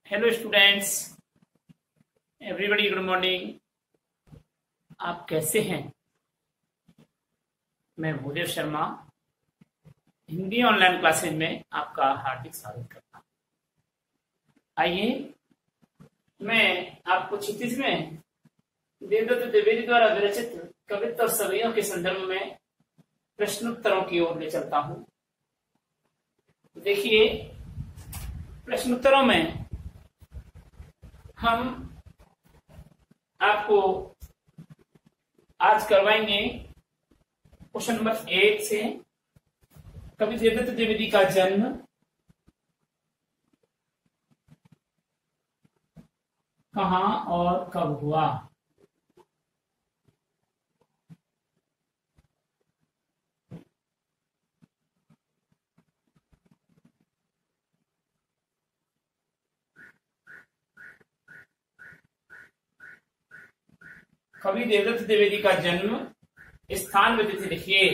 Hello students, everybody good morning. आप कैसे हैं? मैं भूदेव शर्मा हिंदी ऑनलाइन क्लासेज में आपका हार्दिक स्वागत करता हूँ। आइए मैं आपको क्षितिज में देवदत्त द्विवेदी द्वारा विरचित कवित्व और सवैयों के संदर्भ में प्रश्नोत्तरों की ओर ले चलता हूँ। देखिए, प्रश्नोत्तरों में हम आपको आज करवाएंगे क्वेश्चन नंबर 1 से कवि देवदत्त द्विवेदी का जन्म कहाँ और कब हुआ। कवि देवदत्त द्विवेदी का जन्म स्थान व तिथि लिखिए।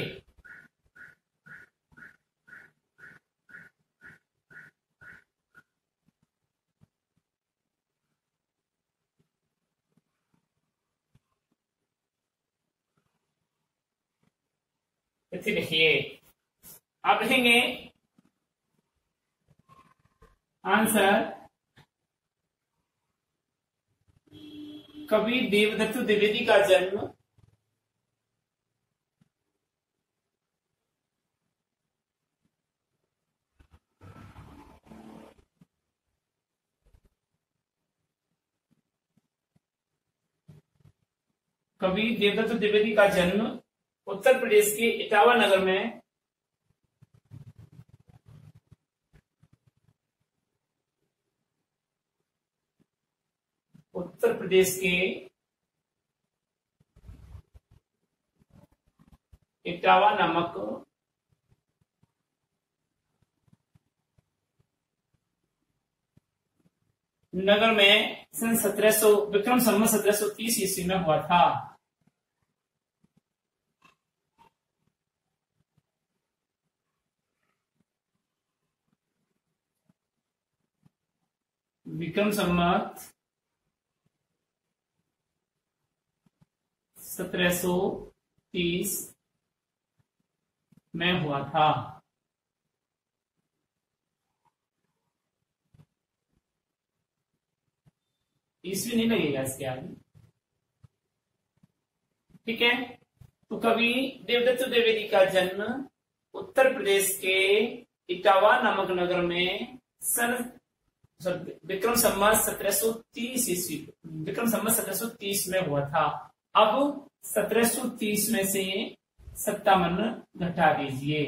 तिथि लिखिए। आप लिखेंगे आंसर कवि देवदत्त द्विवेदी का जन्म कवि देवदत्त द्विवेदी का जन्म उत्तर प्रदेश के इटावा नगर में उत्तर प्रदेश के इटावा नामक नगर में सन 1700 विक्रम संवत 1730 ईस्वी में हुआ था। विक्रम संवत 1730 में हुआ था। ईस्वी नहीं लगेगा इसके आगे, ठीक है। तो कवि देवदत्त द्विवेदी का जन्म उत्तर प्रदेश के इटावा नामक नगर में सन विक्रम संवत 1730 ईस्वी विक्रम संवत 1730 में हुआ था। अब 1730 में से 57 घटा दीजिए।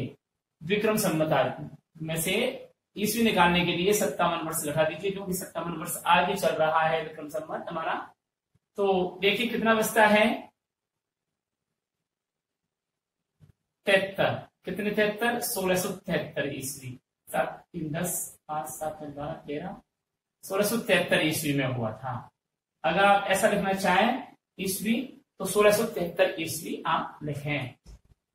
विक्रम संवत में से ईस्वी निकालने के लिए 57 वर्ष घटा दीजिए, क्योंकि 57 वर्ष आगे चल रहा है विक्रम संवत हमारा। तो देखिए कितना बचता है, 73। कितने 73? 1673 ईस्वी। 7 3 10 5 7 12 13 1673 ईस्वी में हुआ था। अगर आप ऐसा लिखना चाहें ईस्वी तो 1673 ईस्वी आप लिखें,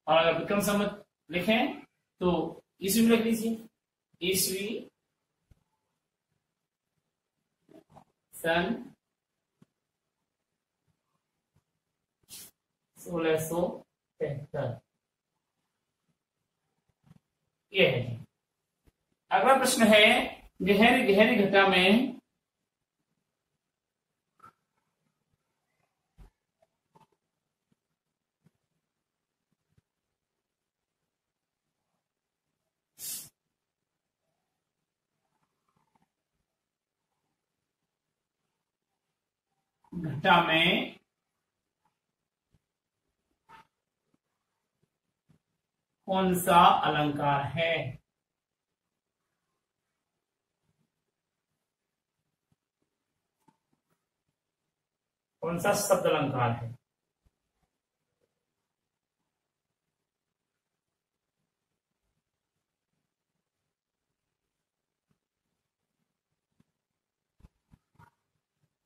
और अगर विक्रम संवत लिखें तो ईस्वी में लिख लीजिए। ईस्वी सन 1673 ये है। अगला प्रश्न है, गहरी गहरी घटा में कौन सा अलंकार है? कौन सा शब्द अलंकार है?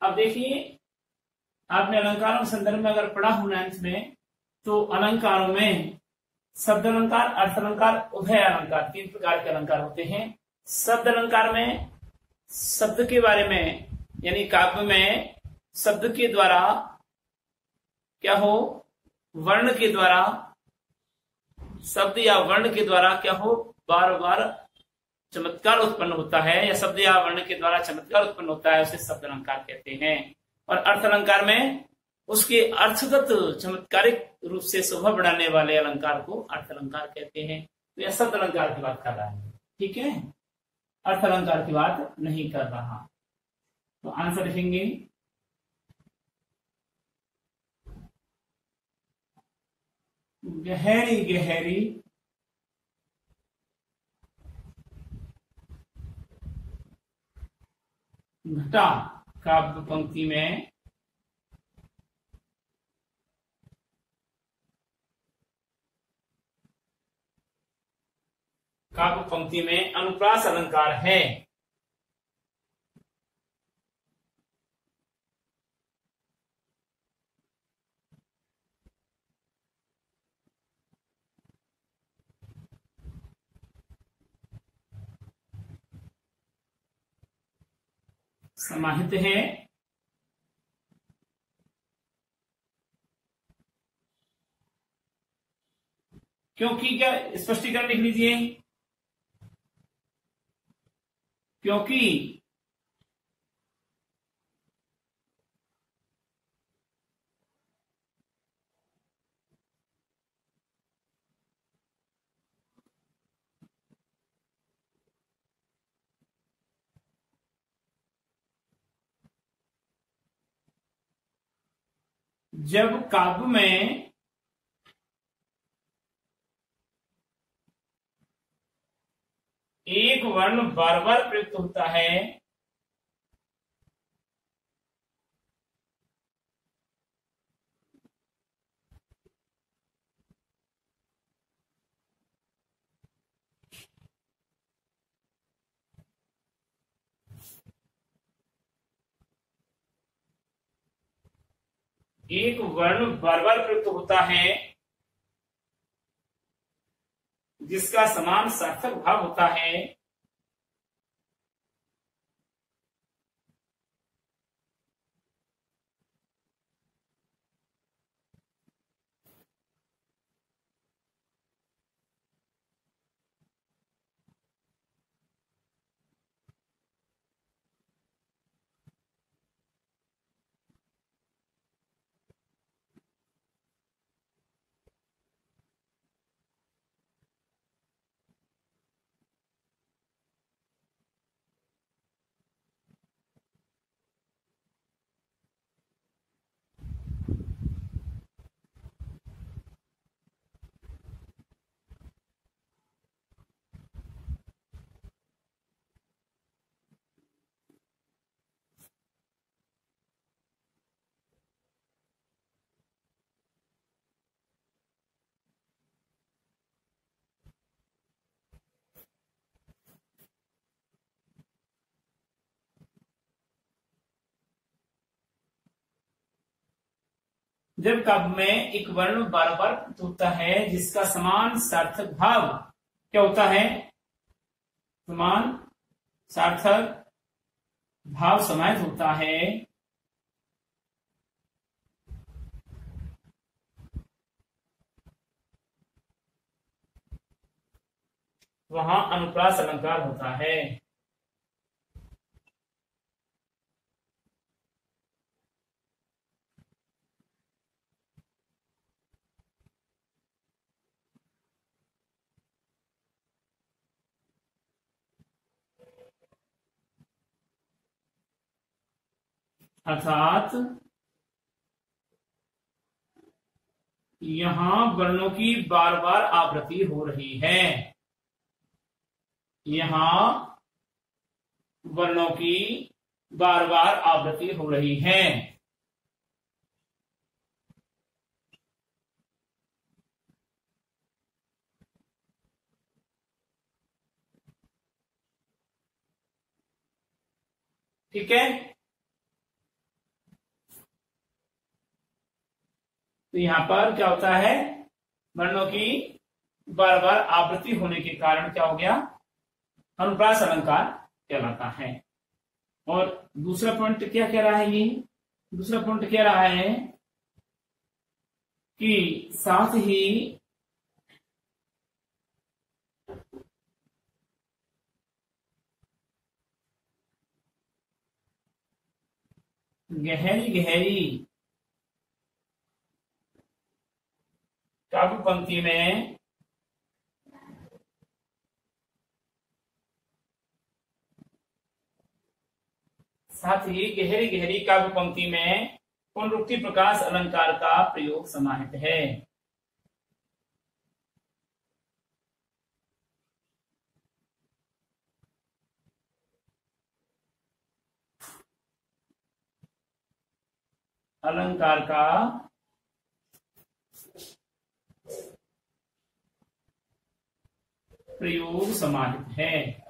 अब देखिए, आपने अलंकारों के संदर्भ में अगर पढ़ा हो 9th में, तो अलंकारों में शब्द अलंकार, अर्थ अलंकार, उभय अलंकार, 3 प्रकार के अलंकार होते हैं। शब्द अलंकार में शब्द के बारे में, यानी काव्य में शब्द के द्वारा क्या हो, वर्ण के द्वारा, शब्द या वर्ण के द्वारा क्या हो, बार बार चमत्कार उत्पन्न होता है, या शब्द या वर्ण के द्वारा चमत्कार उत्पन्न होता है, उसे शब्द अलंकार कहते हैं। और अर्थ अलंकार में उसके अर्थगत चमत्कारिक रूप से शोभा बढ़ाने वाले अलंकार को अर्थ अलंकार कहते हैं। तो यह शब्द अलंकार की बात कर रहा है, ठीक है, अर्थ अलंकार की बात नहीं कर रहा। तो आंसर लिखेंगे गहरी गहरी घटा काव्य पंक्ति में अनुप्रास अलंकार है। समाहित है, क्योंकि, क्या स्पष्टीकरण लिख लीजिए, क्योंकि जब काव्य में एक वर्ण बार बार प्रयुक्त होता है, एक वर्ण बार बार प्रयुक्त होता है जिसका समान सार्थक भाव होता है, जब काव्य में एक वर्ण बार बार प्रयुक्त होता है जिसका समान सार्थक भाव क्या होता है, समान सार्थक भाव समाहित होता है, वहां अनुप्रास अलंकार होता है। अर्थात यहां वर्णों की बार बार आवृत्ति हो रही है, यहां वर्णों की बार बार आवृत्ति हो रही है। ठीक है, तो यहां पर क्या होता है, वर्णों की बार बार आवृत्ति होने के कारण क्या हो गया, अनुप्रास अलंकार कहलाता है। और दूसरा पॉइंट क्या कह रहा है ये, दूसरा पॉइंट कह रहा है कि साथ ही गहरी गहरी काव्य पंक्ति में साथ ही गहरी गहरी काव्य पंक्ति में पुनरुक्ति प्रकाश अलंकार का प्रयोग समाहित है। अलंकार का प्रयोग समाहित है।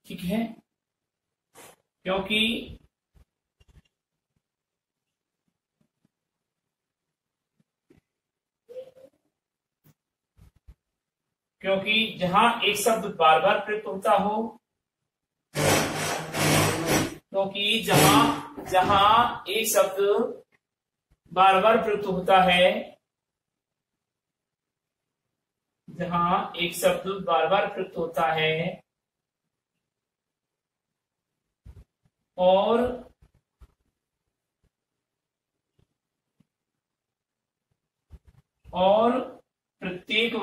ठीक है, क्योंकि जहां एक शब्द बार बार प्रयुक्त होता हो, क्योंकि जहां एक शब्द बार बार प्रयुक्त होता है, जहां एक शब्द बार बार प्रयुक्त होता है और प्रत्येक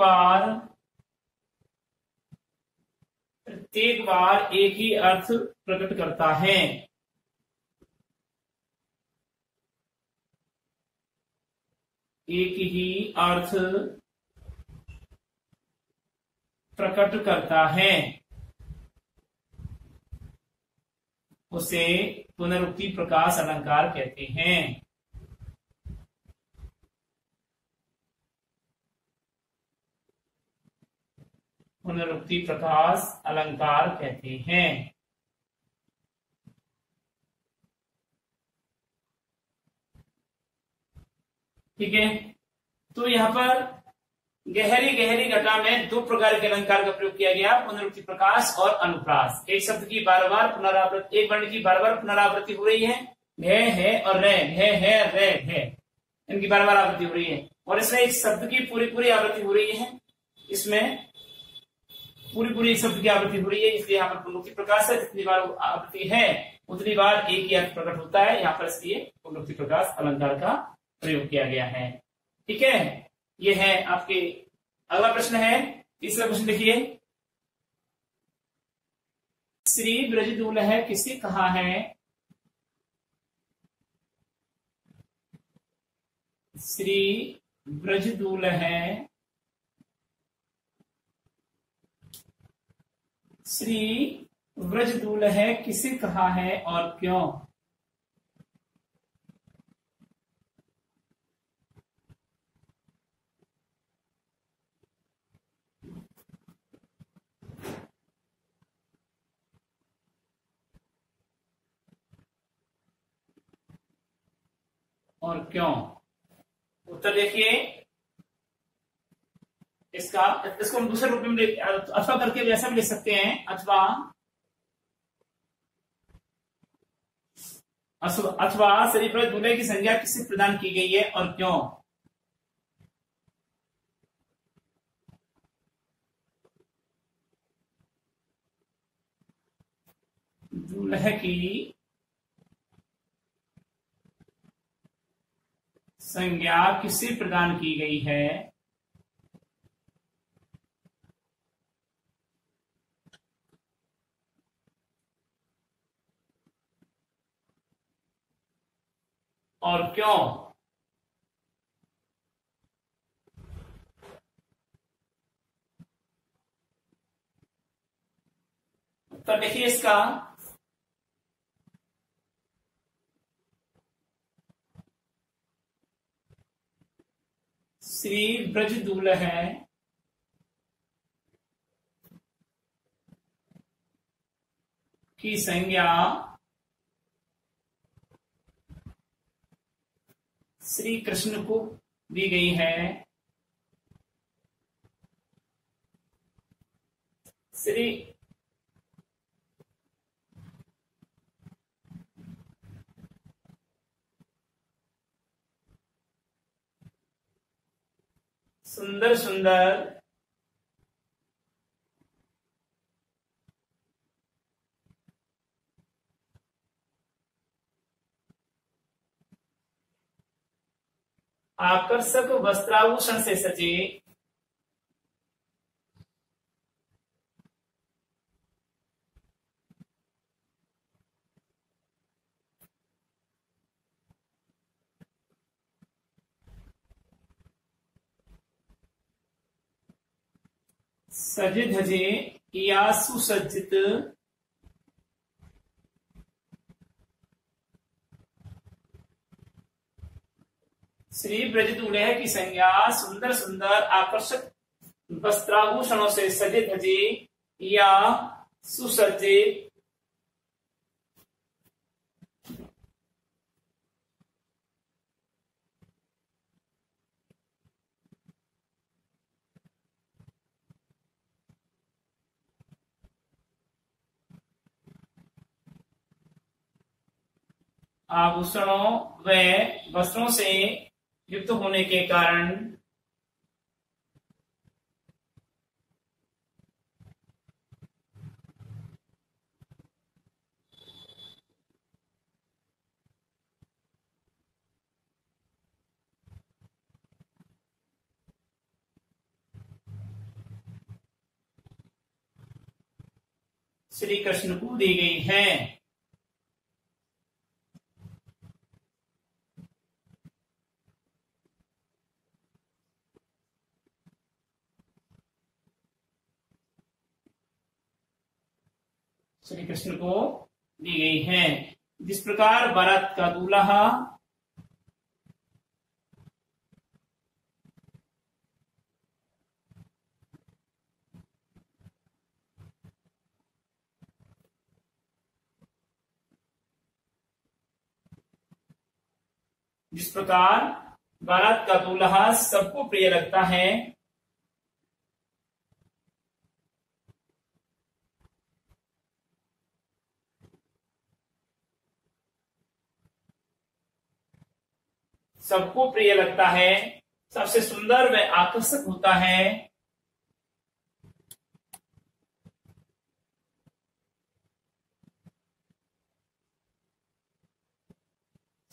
बार एक ही अर्थ प्रकट करता है, एक ही अर्थ प्रकट करता है, उसे पुनरुक्ति प्रकाश अलंकार कहते हैं। पुनरुक्ति प्रकाश अलंकार कहते हैं। ठीक है, तो यहाँ पर गहरी गहरी घटा में दो प्रकार के अलंकार का प्रयोग किया गया, पुनरुक्ति प्रकाश और अनुप्रास। एक शब्द की बार बार पुनरावृत्ति, एक वर्ण की बार बार पुनरावृत्ति हो रही है, घ है और रे, घ है रे है, इनकी बार बार आवृत्ति हो रही है, और इसमें एक शब्द की पूरी पूरी आवृत्ति हो रही है, इसमें पूरी पूरी एक शब्द की आवृत्ति हो रही है, इसलिए यहाँ पर पुनरुक्ति प्रकाश है। जितनी बार आवृत्ति है उतनी बार एक ही अर्थ प्रकट होता है, यहाँ पर इसलिए पुनरुक्ति प्रकाश अलंकार का प्रयोग किया गया है। ठीक है, ये है आपके। अगला प्रश्न है, तीसरा प्रश्न देखिए, श्री ब्रजदुल्ह किसे कहा है? श्री ब्रजदुल्ह किसे कहा है और क्यों? और क्यों? उत्तर देखिए इसका, इसको हम दूसरे रूप में अथवा करके ऐसा भी लिख सकते हैं, अथवा श्री ब्रजदुल्ह की संज्ञा किससे प्रदान की गई है और क्यों? दुल्ह की संज्ञा किससे प्रदान की गई है? और क्यों? तो देखिए इसका, श्री ब्रजदुल्ह की संज्ञा श्री कृष्ण को दी गई है, श्री सुंदर सुंदर आकर्षक वस्त्राभूषण से सजे सजे धजे या सुसज्जित श्री ब्रज दूल्हे की संज्ञा सुंदर सुंदर आकर्षक वस्त्राभूषणों से सजे धजे या सुसज्जित आभूषणों व वस्त्रों से युक्त होने के कारण श्री कृष्ण को दी गई है। श्री कृष्ण को दी गई है। जिस प्रकार बारात का दूल्हा जिस प्रकार बारात का दूल्हा सबको प्रिय लगता है, सबको प्रिय लगता है, सबसे सुंदर व आकर्षक होता है,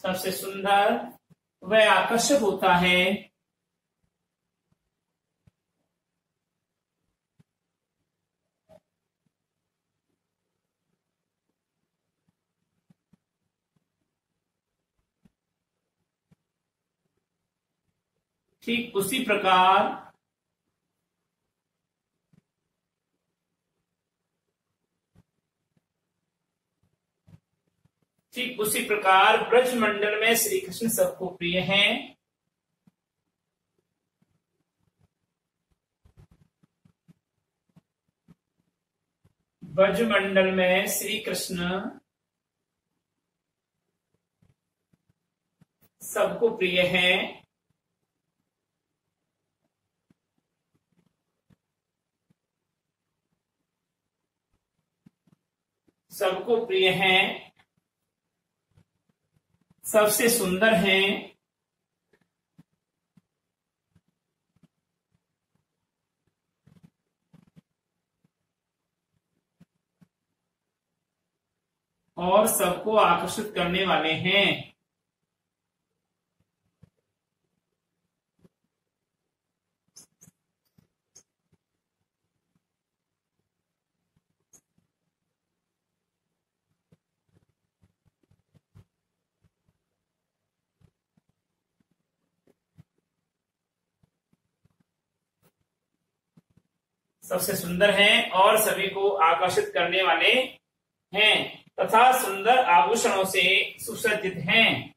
सबसे सुंदर व आकर्षक होता है, ठीक उसी प्रकार ब्रज मंडल में श्री कृष्ण सबको प्रिय हैं। ब्रज मंडल में श्री कृष्ण सबको प्रिय हैं। सबको प्रिय हैं, सबसे सुंदर हैं, और सबको आकर्षित करने वाले हैं। सबसे सुंदर हैं और सभी को आकर्षित करने वाले हैं तथा सुंदर आभूषणों से सुसज्जित हैं।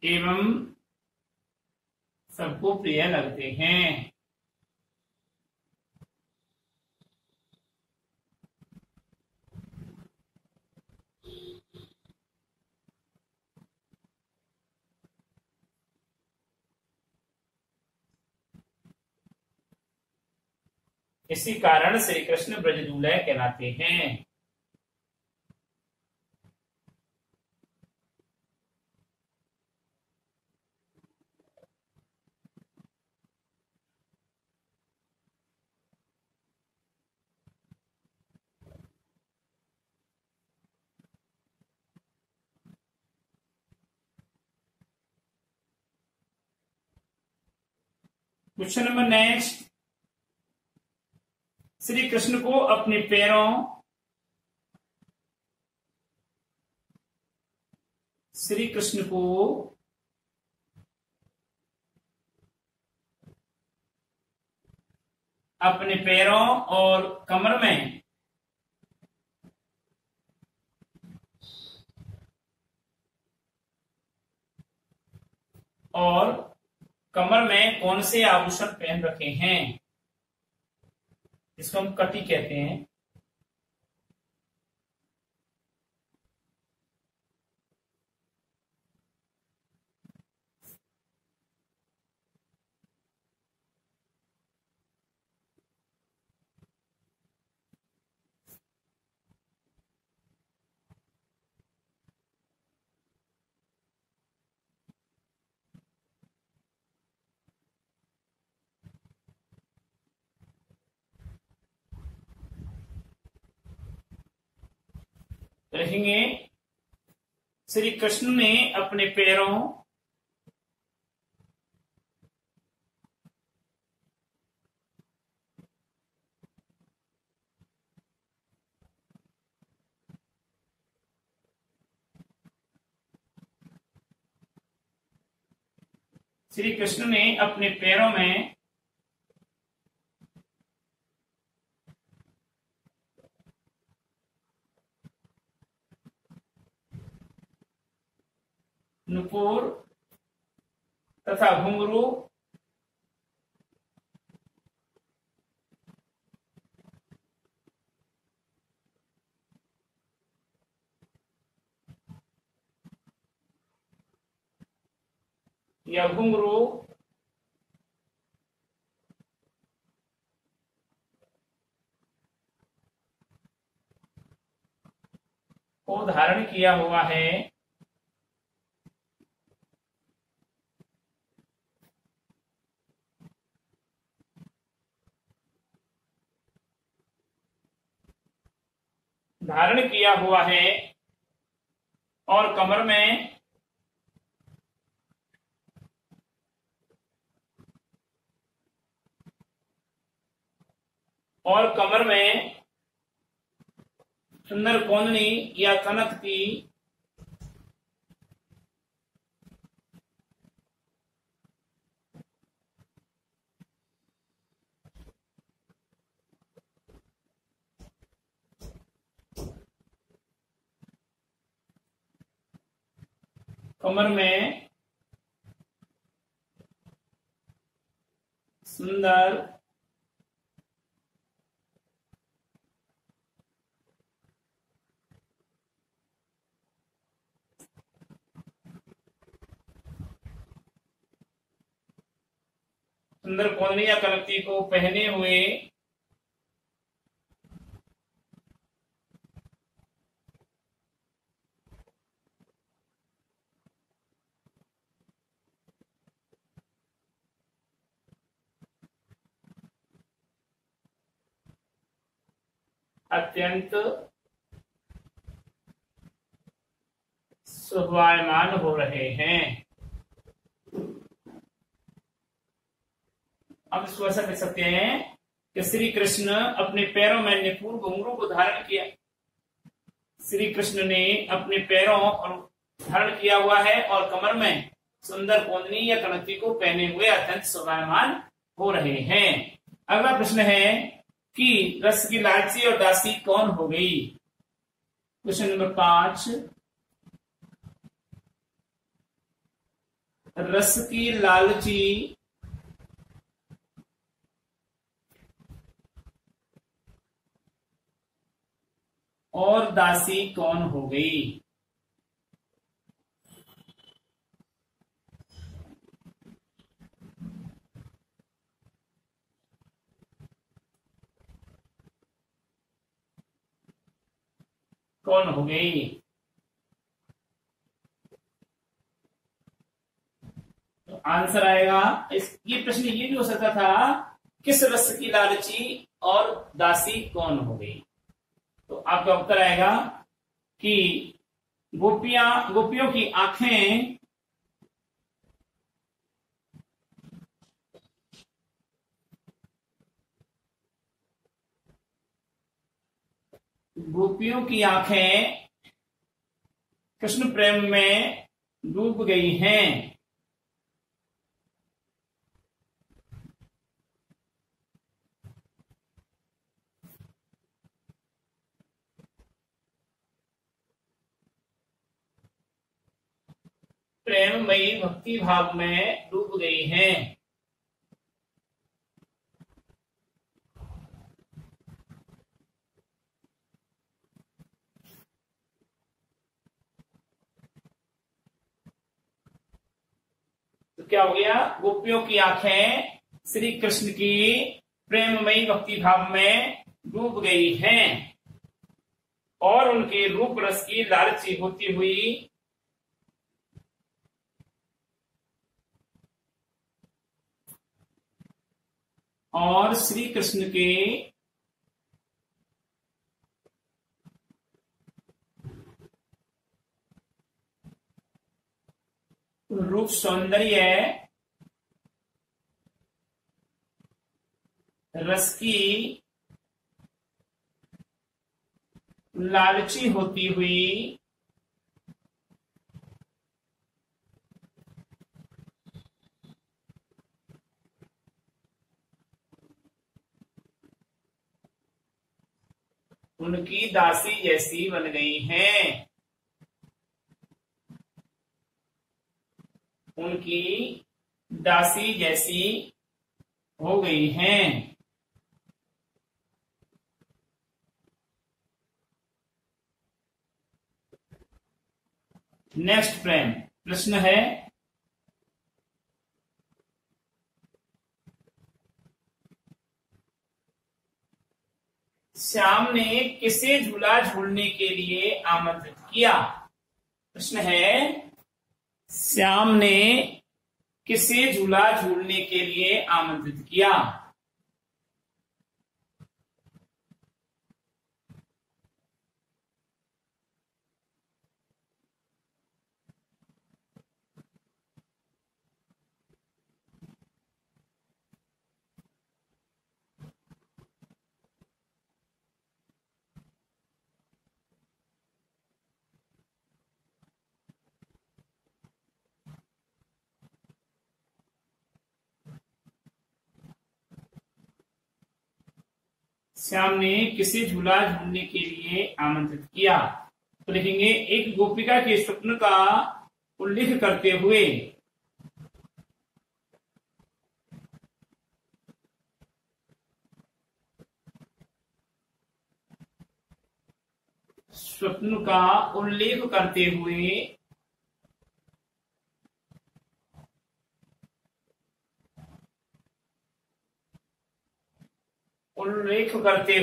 एवं सबको प्रिय लगते हैं। इसी कारण श्री कृष्ण ब्रज दूल्हे कहलाते हैं। Question number next, Shri Krishna को अपने पैरों श्री कृष्ण को अपने पैरों और कमर में कौन से आभूषण पहन रखे हैं? इसको हम कटी कहते हैं। लिखेंगे श्री कृष्ण ने अपने पैरों श्री कृष्ण ने अपने पैरों में नुपुर तथा घुंघरू या घुंघरू को धारण किया हुआ है। धारण किया हुआ है और कमर में सुंदर कोंदनी या कनक की कमर में सुंदर कोंदनी या कनकती को पहने हुए अत्यंत शोभायमान हो रहे हैं। अब इसको ऐसा कह सकते हैं कि श्री कृष्ण अपने पैरों में निपुण घुंघरू को धारण किया। श्री कृष्ण ने अपने पैरों और धारण किया हुआ है और कमर में सुंदर कोंदनी या कनकती को पहने हुए अत्यंत शोभायमान हो रहे हैं। अगला प्रश्न है कि रस की लालची और दासी कौन हो गई? क्वेश्चन नंबर 5, रस की लालची और दासी कौन हो गई? कौन हो गई? तो आंसर आएगा ये प्रश्न ये भी हो सकता था, किस रस की लालची और दासी कौन हो गई? तो आपका उत्तर आएगा कि गोपियों की आंखें गोपियों की आंखें कृष्ण प्रेम में डूब गई हैं। प्रेममयी भक्ति भाव में डूब गई हैं। तो क्या हो गया? गोपियों की आंखें श्री कृष्ण की प्रेममयी भक्ति भाव में डूब गई हैं और उनके रूप रस की लालची होती हुई और श्री कृष्ण के रूप सौंदर्य रस की लालची होती हुई उनकी दासी जैसी बन गई हैं। उनकी दासी जैसी हो गई हैं। नेक्स्ट प्रश्न है, श्याम ने किसे झूला झूलने के लिए आमंत्रित किया? प्रश्न है, श्याम ने किसे झूला झूलने के लिए आमंत्रित किया? श्याम ने किसे झूला झूलने के लिए आमंत्रित किया? तो लिखेंगे, एक गोपिका के स्वप्न का उल्लेख करते हुए स्वप्न का उल्लेख करते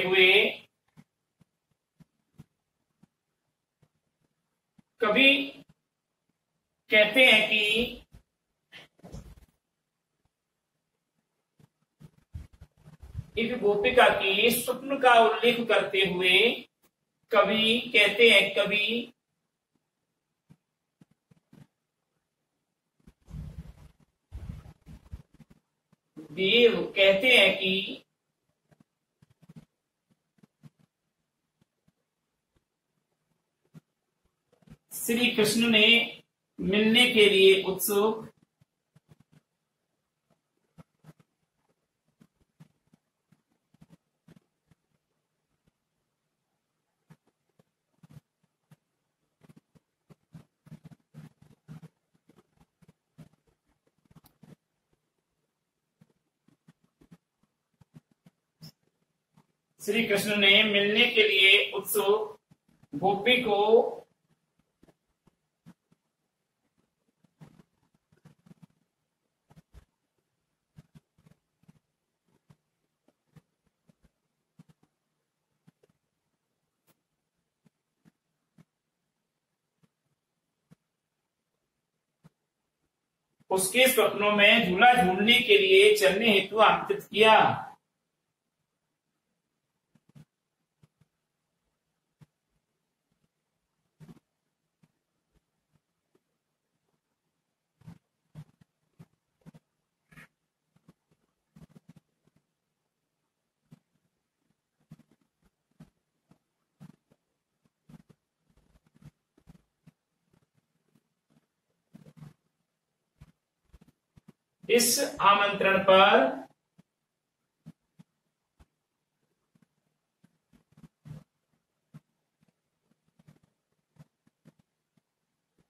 हुए कवि कहते हैं कि एक गोपिका की स्वप्न का उल्लेख करते हुए कवि कहते हैं, कवि देव कहते हैं कि श्री कृष्ण ने मिलने के लिए उत्सुक श्री कृष्ण ने मिलने के लिए उत्सुक गोपी को उसके स्वप्नों में झूला झूलने के लिए चलने हेतु आमंत्रित किया। इस आमंत्रण पर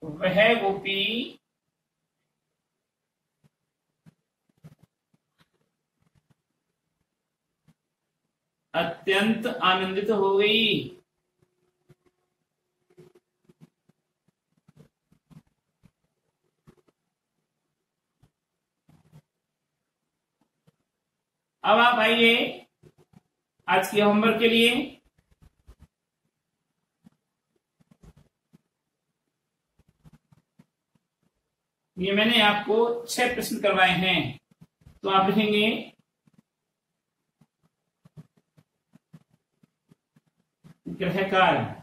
वह गोपी अत्यंत आनंदित हो गई। अब आप आइए आज के होमवर्क के लिए। ये मैंने आपको 6 प्रश्न करवाए हैं, तो आप लिखेंगे गृह कार्य।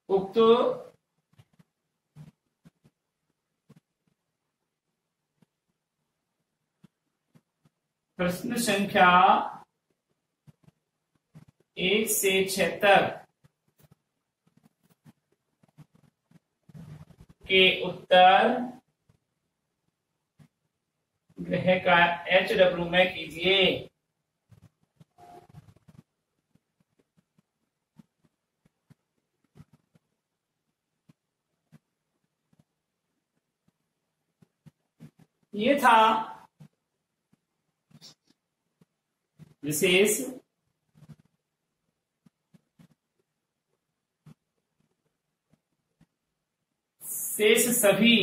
उक्त प्रश्न संख्या 1 से 6 तक के उत्तर गृह कार्य HW में कीजिए। ये था विशेष शेष सभी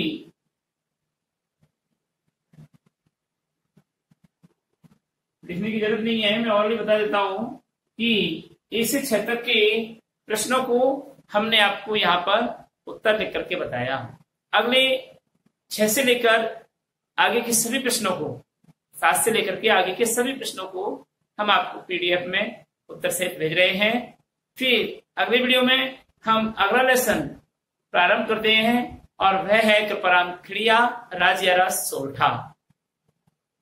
लिखने की जरूरत नहीं है, मैं ऑलरेडी बता देता हूं कि इस 6 तक के प्रश्नों को हमने आपको यहाँ पर उत्तर लिख करके बताया। अगले 6 से लेकर आगे के सभी प्रश्नों को, 7 से लेकर के आगे के सभी प्रश्नों को हम आपको पीडीएफ में उत्तर सहित भेज रहे हैं। फिर अगले वीडियो में हम अगला लेसन प्रारंभ करते हैं और वह है कृपाराम खिड़िया राजियारा सोरठा।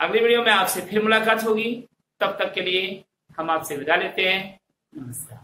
अगले वीडियो में आपसे फिर मुलाकात होगी, तब तक के लिए हम आपसे विदा लेते हैं। नमस्कार।